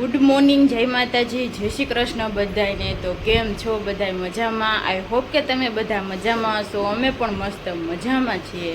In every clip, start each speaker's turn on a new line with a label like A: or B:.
A: Good morning, જય માતાજી, જય શ્રી કૃષ્ણ બધાને। તો કેમ છો બધા? મજામાં? આઈ હોપ કે તમે બધા મજામાં હશો। અમે પણ મસ્ત મજામાં છીએ।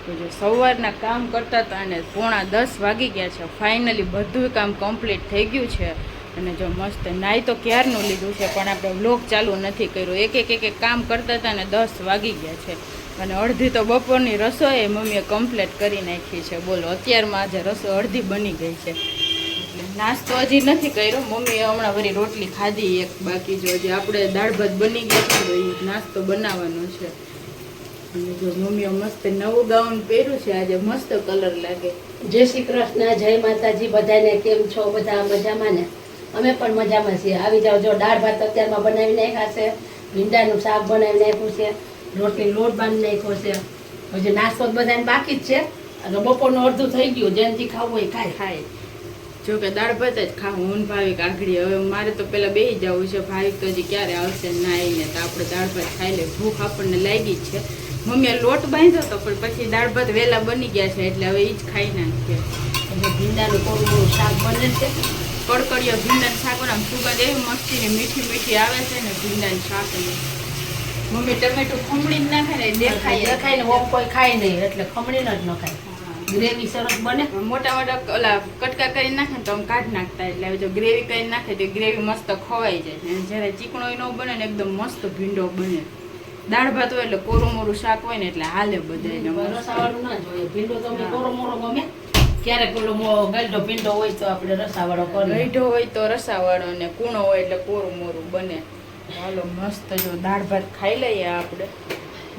A: તો જો સવારના કામ કરતા હતા અને 9:45 વાગી ગયા છે। ફાઇનલી બધું કામ કમ્પ્લીટ થઈ ગયું છે અને જો મસ્ત નાઈ તો ક્યારનું લીધું છે, પણ આપણે વ્લોગ ચાલુ નથી કર્યો। એક કામ કરતા હતા અને 10 વાગી ગયા છે અને અડધી તો બપોરની રસોઈ મમ્મીએ કમ્પ્લીટ કરી નાખી છે। બોલો, અત્યારમાં આજે રસોઈ અડધી બની ગઈ છે। નાસ્તો હજી નથી કર્યો, મમ્મીએ હમણાં વળી રોટલી ખાધી એક, બાકી જો હજી આપણે દાળ ભાત બની ગયા છે તો એ નાસ્તો બનાવવાનો છે। અને જો મમ્મીએ મસ્ત નવું ગાઉન પહેર્યું છે, આજે મસ્ત કલર લાગે।
B: જય શ્રી કૃષ્ણ, જય માતાજી બધાને। કેમ છો? બધા મજામાં ને? અમે પણ મજામાં છીએ। આવી જાઓ। જો દાળ ભાત અત્યારમાં બનાવી નાખ્યા છે, ભીંડાનું શાક બનાવી નાખ્યું છે, રોટલી લોટ બાંધી નાખ્યો છે। હજી નાસ્તો બધાને બાકી જ છે અને બપોરનું અડધું થઈ ગયું। જેનથી ખાવું હોય ખાય।
A: જો કે દાળ ભાત જ ખાવું, હું ભાવિક આઘડી। હવે મારે તો પેલા બેસી જવું છે, ભાવિક તો હજી ક્યારે આવશે નાઈને, તો આપણે દાળ ભાત ખાઈ લે। ભૂખ આપણને લાગી જ છે। મમ્મીએ લોટ બાંધ્યો હતો પણ પછી દાળ ભાત વહેલા બની ગયા છે એટલે હવે એ જ ખાઈ નાખીએ।
B: ભીંડાનું કોરું શાક બને છે,
A: કડકડિયો ભીંડાનું શાક બનાવ, સુગંધ એવી મસ્તીની મીઠી મીઠી આવે છે ને ભીંડાનું શાકની। મમ્મી ટમેટું ખમણી જ નાખે ને દેખાય
B: ને કોઈ ખાય નહીં એટલે ખમણીને જ ન ખાય। ગ્રેવી સરસ બને।
A: મોટા મોટા ઓલા કટકા કરી નાખે ને તો આમ કાઢ નાખતા, એટલે હવે જો ગ્રેવી કરી નાખે તો ગ્રેવી મસ્ત ખવાઈ જાય ને જ્યારે ચીકણો ન બને ને એકદમ મસ્ત ભીંડો બને। દાળ ભાત હોય એટલે કોરું મોરું શાક હોય ને એટલે હાલે બધાને।
B: રસાવાળું ના જોઈએ, ભીંડો તમને કોરો મોરો ગમે। ક્યારેક પેલો ગલઢો ભીંડો હોય તો આપણે રસાવાળો કરીએ,
A: ગઈઢો હોય તો રસાવાળો ને કૂણો હોય એટલે કોરું મોરું બને। હાલો મસ્ત જો દાળ ભાત ખાઈ લઈએ આપણે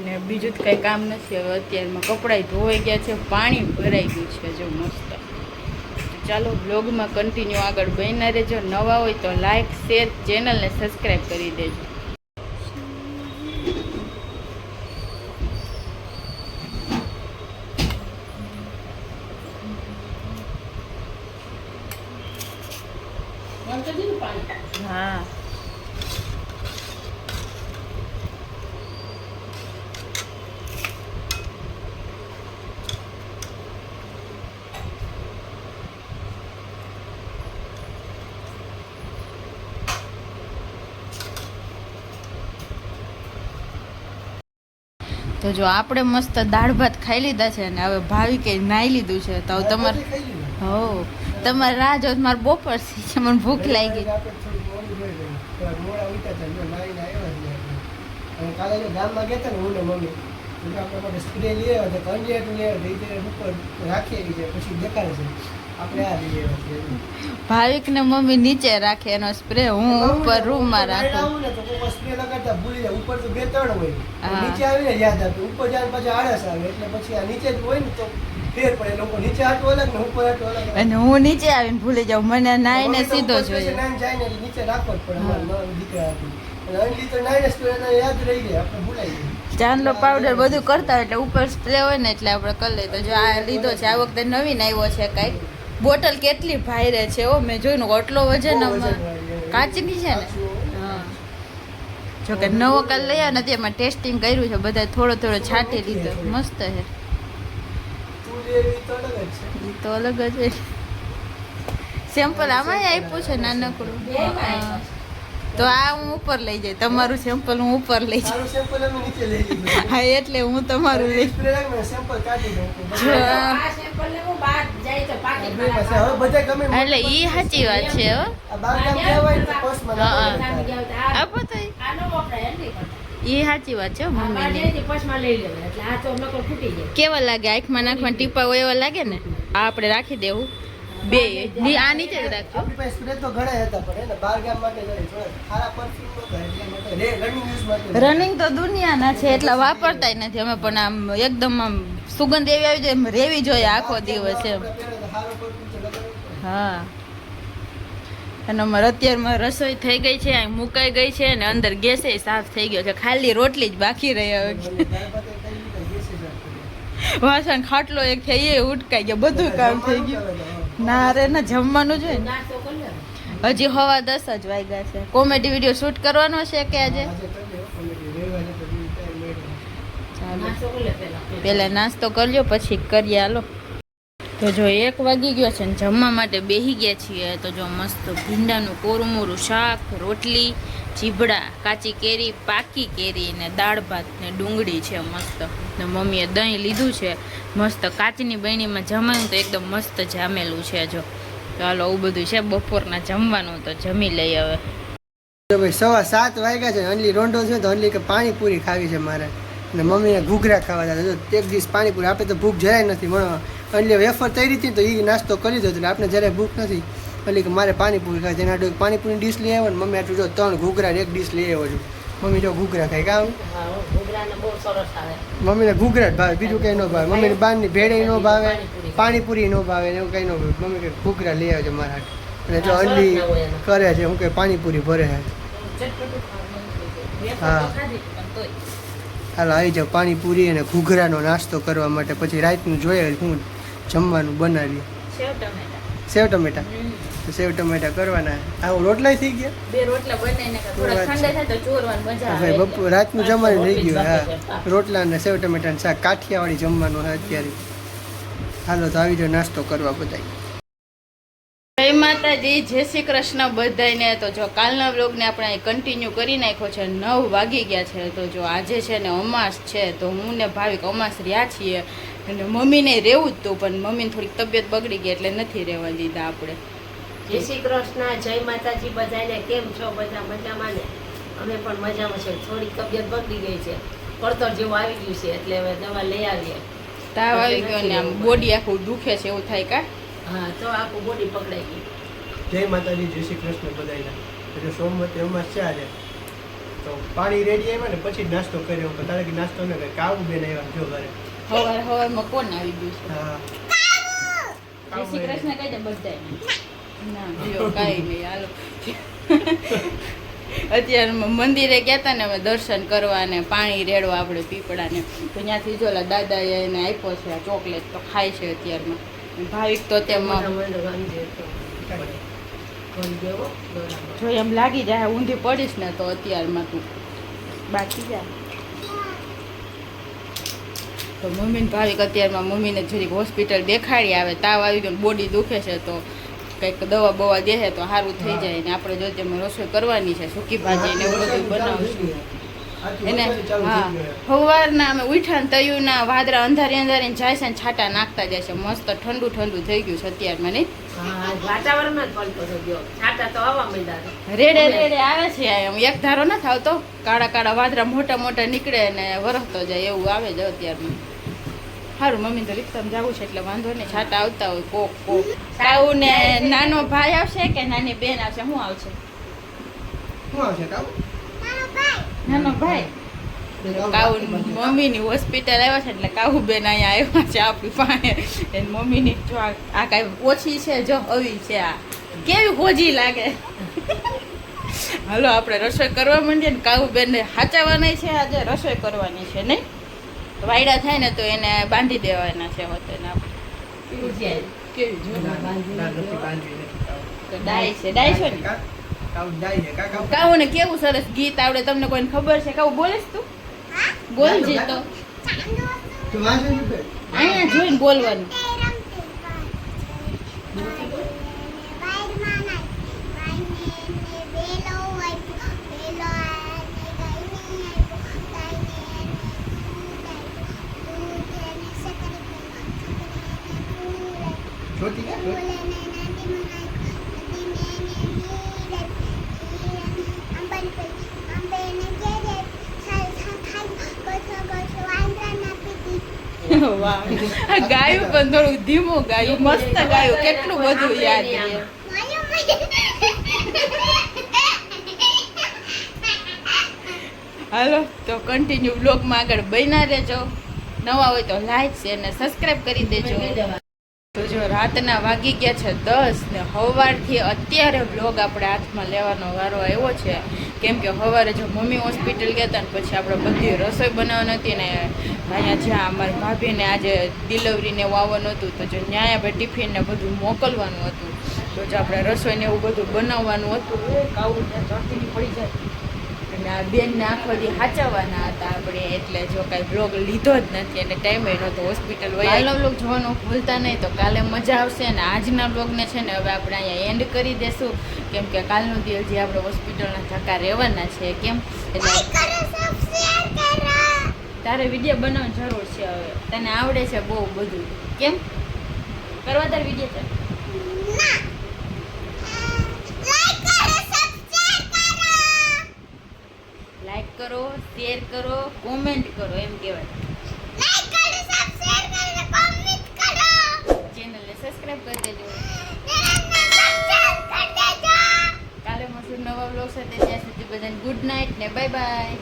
A: ને બીજું તો કંઈ કામ નથી। હવે અત્યારમાં કપડાં ધોવાઈ ગયા છે, પાણી ભરાઈ ગયું છે જો મસ્ત। ચાલો બ્લોગમાં કન્ટિન્યુ આગળ બન્યા રહેજો। નવા હોય તો લાઈક શેર, ચેનલને સબસ્ક્રાઈબ કરી દેજો। હા, તો જો આપણે મસ્ત દાળ ભાત ખાઈ લીધા છે ને હવે ભાવિકે નાઈ લીધું છે, તો તમારે હો તમારે રાહ જો, મારે બપોર છે, મને ભૂખ લાગી।
C: કાલે ગામમાં ગયા હતા ને હું ને મમ્મી, આપણે માટે સ્પ્રે લઈ આવ્યા હતા, કંડિયા લઈ આવ્યા ઉપર રાખી છે, પછી દેખાડે છે આપણે આ લઈ આવ્યા છે।
A: ભાવિક ને મમ્મી નીચે રાખે એનો સ્પ્રે, હું ઉપર રૂમમાં રાખું।
C: આવું ને તો કોઈ સ્પ્રે લગાડતા ભૂલી જાય, ઉપર તો 2-3 હોય, નીચે આવીને યાદ આવે, ઉપર જાય પછી આળસ આવે, એટલે પછી આ નીચે જ હોય ને તો ફેર પડે। લોકો નીચે આટલું અલગ ને ઉપર આટલું અલગ, અને
A: હું નીચે આવીને ભૂલી જાઉં, મને નાઈને સીધો જોઈએ।
C: નાઈને જાય ને નીચે રાખવો જ પડે। અમારા દીકરા હતી અંજલી તો નાઈને સ્પ્રે યાદ રહી જાય, આપણે ભૂલાઈ જાય।
A: ચાંદલો પાવડર બધું કરતા હોય એટલે ઉપર સ્પ્રે હોય ને એટલે આપણે કરી લઈએ। તો જો આ લીધો છે, આ વખતે નવીન આવ્યો છે કાંઈક। બોટલ કેટલી ભારે છે ઓ, મેં જોયું આટલો વજન કાચની છે ને। હા, જો કે નવો કાલ લઈ આવ્યા નથી, એમાં ટેસ્ટિંગ કર્યું છે, બધા થોડો થોડો છાંટી લીધો, મસ્ત છે। એ તો અલગ જ છે। સેમ્પલ આમાં આપ્યું છે નાનકડું, તો આ હું ઉપર લઈ જાય, તમારું સેમ્પલ હું ઉપર લઈ જાય। હા, એટલે હું તમારું લઈ એટલે ઈ સાચી વાત છે હો। આપો તો ઈ સાચી વાત છે મમ્મી। કેવા લાગે આંખમાં નાખમાં ટીપા હોય એવા લાગે ને? આ આપણે રાખી દેવું બે, આ નીચે જ રાખજો।
C: આપણી પાસે સ્પ્રે તો ઘણા હતા પણ એને બહાર ગામ માટે સારા પરફ્યુમ માટે રનિંગ યુઝ માટે
A: રનિંગ તો દુનિયાના છે એટલા વાપરતાય નથી અમે, પણ આમ એકદમ આમ સુગંધ એવી આવી જાય, રેવી જોઈએ આખો દિવસ એમ। હા, અને અમારે અત્યારમાં રસોઈ થઈ ગઈ છે, મુકાઈ ગઈ છે અને અંદર ગેસે સાફ થઈ ગયો છે, ખાલી રોટલી જ બાકી રહી હવે। વાસણ ખાટલો એક થઈ એ ઉટકાઈ ગયો, બધું કામ થઈ ગયું। ના રે ના, જમવાનું જોઈએ ને। હજી 10:15 જ વાગ્યા છે। કોમેડી વિડીયો શૂટ કરવાનો છે કે આજે? ચાલો પેલા નાસ્તો કરજો પછી કરીએ, હાલો। તો જો 1 વાગી ગયો છે ને જમવા માટે બેસી ગયા છીએ. તો જો મસ્ત ભીંડાનું કોરમોરું શાક, રોટલી, ચીબડા, કાચી કેરી, પાકી કેરી ને દાળ ભાત ને ડુંગળી છે મસ્ત. ને મમ્મીએ દહીં લીધું છે મસ્ત કાચની બહેણીમાં જમાયું તો એકદમ મસ્ત જામેલું છે. જો ચાલો આવું બધું છે બપોરના જમવાનું. તો જમી લઈ હવે.
C: તો ભાઈ 7:15 વાગ્યા છે. અનલી રોંઢો છે તો અનલી કે પાણીપુરી ખાવી છે મારે, અને મમ્મીને ઘૂઘરા ખાવા હતા. જો એક દિવસ પાણીપુરી, આપણે તો ભૂખ જરાય નથી. અનલી વેફર તૈયારી હતી તો એ નાસ્તો કરી દો, એટલે આપણે જરાય ભૂખ નથી. એટલે કે મારે પાણીપુરી ખાવી. તેના આટલું પાણીપુરી ડીશ લઈ આવ્યો ને મમ્મી આટલું જો 3 ઘૂઘરા એક ડીશ લઈ આવ્યો છું. મમ્મી જો ઘૂઘરા ખાય કામ, મમ્મીને ઘૂઘરા જ ભાવે, બીજું કંઈ ન ભાવે. મમ્મીને બહારની ભેળે ન ભાવે, પાણીપુરી ન ભાવે ને એવું કંઈ ન ભાવે. મમ્મી કે ઘૂઘરા લઈ આવ્યો છે મારા હાથ. અને જો અનલી કરે છે હું કે પાણીપુરી ભરે છે. હા હાલો આવી જાઓ પાણીપુરી અને ઘૂઘરાનો નાસ્તો કરવા માટે. પછી રાતનું જોઈએ હું જમવાનું બનાવીએ. સેવ ટમેટા. તો સેવ ટમેટા કરવાના. આવું રોટલા થઈ ગયા,
A: 2 રોટલા બનાવીને થોડા ઠંડા થાય તો ચોરવાનું મજા આવે.
C: ભાઈ બપોર રાતનું જમવાનું થઈ ગયું. હા રોટલા અને સેવ ટમેટા શાક કાઠિયાવાડી જમવાનું છે અત્યારે. હાલો તો આવી જાઓ નાસ્તો કરવા બધાય.
A: જય માતાજી, જય શ્રી કૃષ્ણ બધાને. તો જો કાલના વ્લોગને આપણે કન્ટિન્યુ કરી નાખ્યો છે. 9 વાગી ગયા છે. તો જો આજે છે ને અમાસ છે, તો હું ને ભાવિક અમાસ રહ્યા છીએ. અને મમ્મીને રહેવું જ હતું, પણ મમ્મીને થોડીક તબિયત બગડી ગઈ એટલે નથી રહેવા દીધા આપણે.
B: જય શ્રી કૃષ્ણ, જય માતાજી બધાને. કેમ છો બધા? મજામાં ને? અમે પણ મજામાં છે. થોડીક તબિયત બગડી ગઈ છે, પડતર જેવું આવી ગયું છે, એટલે હવે દવા લઈ આવીએ.
A: તાવ આવી ગયો ને આમ બોડી આખું દુખે છે એવું થાય કા?
B: હા તો આખું બોડી પકડાઈ ગઈ.
C: જય માતાજી, જય શ્રી કૃષ્ણ બધાને. એટલે સોમવતી અમાસ છે આજે, તો પાણી રેડી આવ્યા ને પછી જ નાસ્તો કર્યો. તો તારે કે નાસ્તો ન કરે, કાવું બેન આવ્યા જો ઘરે.
A: હવારમાં કોણ આવી ગયું છે?
C: હા
A: જય શ્રી કૃષ્ણ કહી દે બધાને. ના જો કાંઈ નહીં. હાલો અત્યારે મંદિરે ગયા હતા ને અમે દર્શન કરવા ને પાણી રેડવા આપણે પીપળાને. તો ત્યાંથી જો દાદાએ એને આપ્યો છે આ ચોકલેટ, તો ખાય છે અત્યારમાં. ભાવિક તો તેમાં જો એમ લાગી જાય ઊંધી પડીશ ને તો અત્યારમાં તું બાકી જાય. તો મમ્મીને ભાવિક અત્યારમાં મમ્મીને જરીક હોસ્પિટલ દેખાડી આવે. તાવ આવી ગયો, બોડી દુખે છે, તો કંઈક દવા બવા દે તો સારું થઈ જાય. ને આપણે જો તેમાં રસોઈ કરવાની છે, સૂકી ભાજી ને એવું બધું બનાવશું. એને હા સવારના અમે ઉઠ્યા ને તયુના વાદળા અંધારી અંધારીને જાય છે ને છાંટા નાખતા જાય છે. મસ્ત ઠંડુ ઠંડુ થઈ ગયું છે અત્યારમાં નહીં? રેડે રેડે આવે છે. એમ એક ધારો નથી આવતો, કાળા કાળા વાદળા મોટા મોટા નીકળે ને વરસતો જાય એવું આવે છે અત્યારમાં. સારું મમ્મી તો રિક્ષામાં જવું છે એટલે વાંધો નહીં. છાંટા આવતા હોય કોક કોક. કાઉ ને નાનો ભાઈ આવશે કે નાની બેન આવશે? શું આવશે?
C: શું આવશે કાવું?
A: નાનો ભાઈ. કાઉ મમ્મીની હોસ્પિટલ આવ્યા છે એટલે કાઉ બેન અહીંયા આવ્યા છે આપણી પાસે. એની મમ્મીની જો આ કાંઈ ઓછી છે, જો આવી છે. આ કેવી હોજી લાગે. હાલો આપણે રસોઈ કરવા માંડીએ ને. કાઉ બેનને સાચવવાની છે, આજે રસોઈ કરવાની છે નહીં? વાયડા થાય ને તો એને બાંધી દેવાના છે હોતે. કેવી તો ડાય છે, ડાય છો ને? કાઉ ને કેવું સરસ ગીત આવડે. તમને કોઈને ખબર છે? કાઉ બોલેસ તું? બોલજી તો. અહીંયા જોઈને બોલવાનું. વાહ, ગાયું પણ થોડું ધીમું ગાયું, મસ્ત ગાયું, કેટલું બધું યાદ છે. હાલો તો કન્ટિન્યુ બ્લોગમાં આગળ બન્યા રહેજો. નવા હોય તો લાઈક શેર ને સબસ્ક્રાઇબ કરી દેજો. તો જો રાતના વાગી ગયા છે 10 ને સવારથી અત્યારે બ્લોગ આપણે હાથમાં લેવાનો વારો આવ્યો છે. કેમ કે સવારે જો મમ્મી હોસ્પિટલ ગયા હતા ને પછી આપણે બધી રસોઈ બનાવવાની હતી ને અહીંયા જ્યાં અમારી ભાભીને આજે ડિલિવરીને આવવાનું હતું, તો જો ત્યાં આપણે ટિફિન ને બધું મોકલવાનું હતું. તો જો આપણે રસોઈને એવું બધું બનાવવાનું હતું. કાવું ત્યાં ચડતીની પડી જાય અને આ બેનને આખો દી સાચવવાના હતા આપણે, એટલે જો કાંઈ બ્લોગ લીધો જ નથી અને ટાઈમે નહોતો હોસ્પિટલ વયા. કાલનો બ્લોગ જોવાનું ભૂલતા નહીં, તો કાલે મજા આવશે. અને આજના બ્લોગને છે ને હવે આપણે અહીંયા એન્ડ કરી દેશું, કેમ કે કાલનો દિવસ જે આપણે હોસ્પિટલના ધક્કા રહેવાના છે. કેમ એટલે તારે વિડીયો બનાવવાની જરૂર છે હવે, તને આવડે છે બહુ બધું. કેમ કરવા તારે વિડીયો છે? લાઈક કરો, શેર કરો, કોમેન્ટ કરો, એમ કહેવાય. ચેનલને સબસ્ક્રાઇબ કરી દેજો. કાલે મળશું નવા બ્લોગ સાથે. ત્યાં સુધી બધાને ગુડ નાઇટ ને બાય બાય.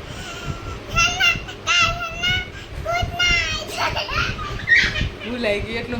A: ભૂલાઈ ગયું એટલું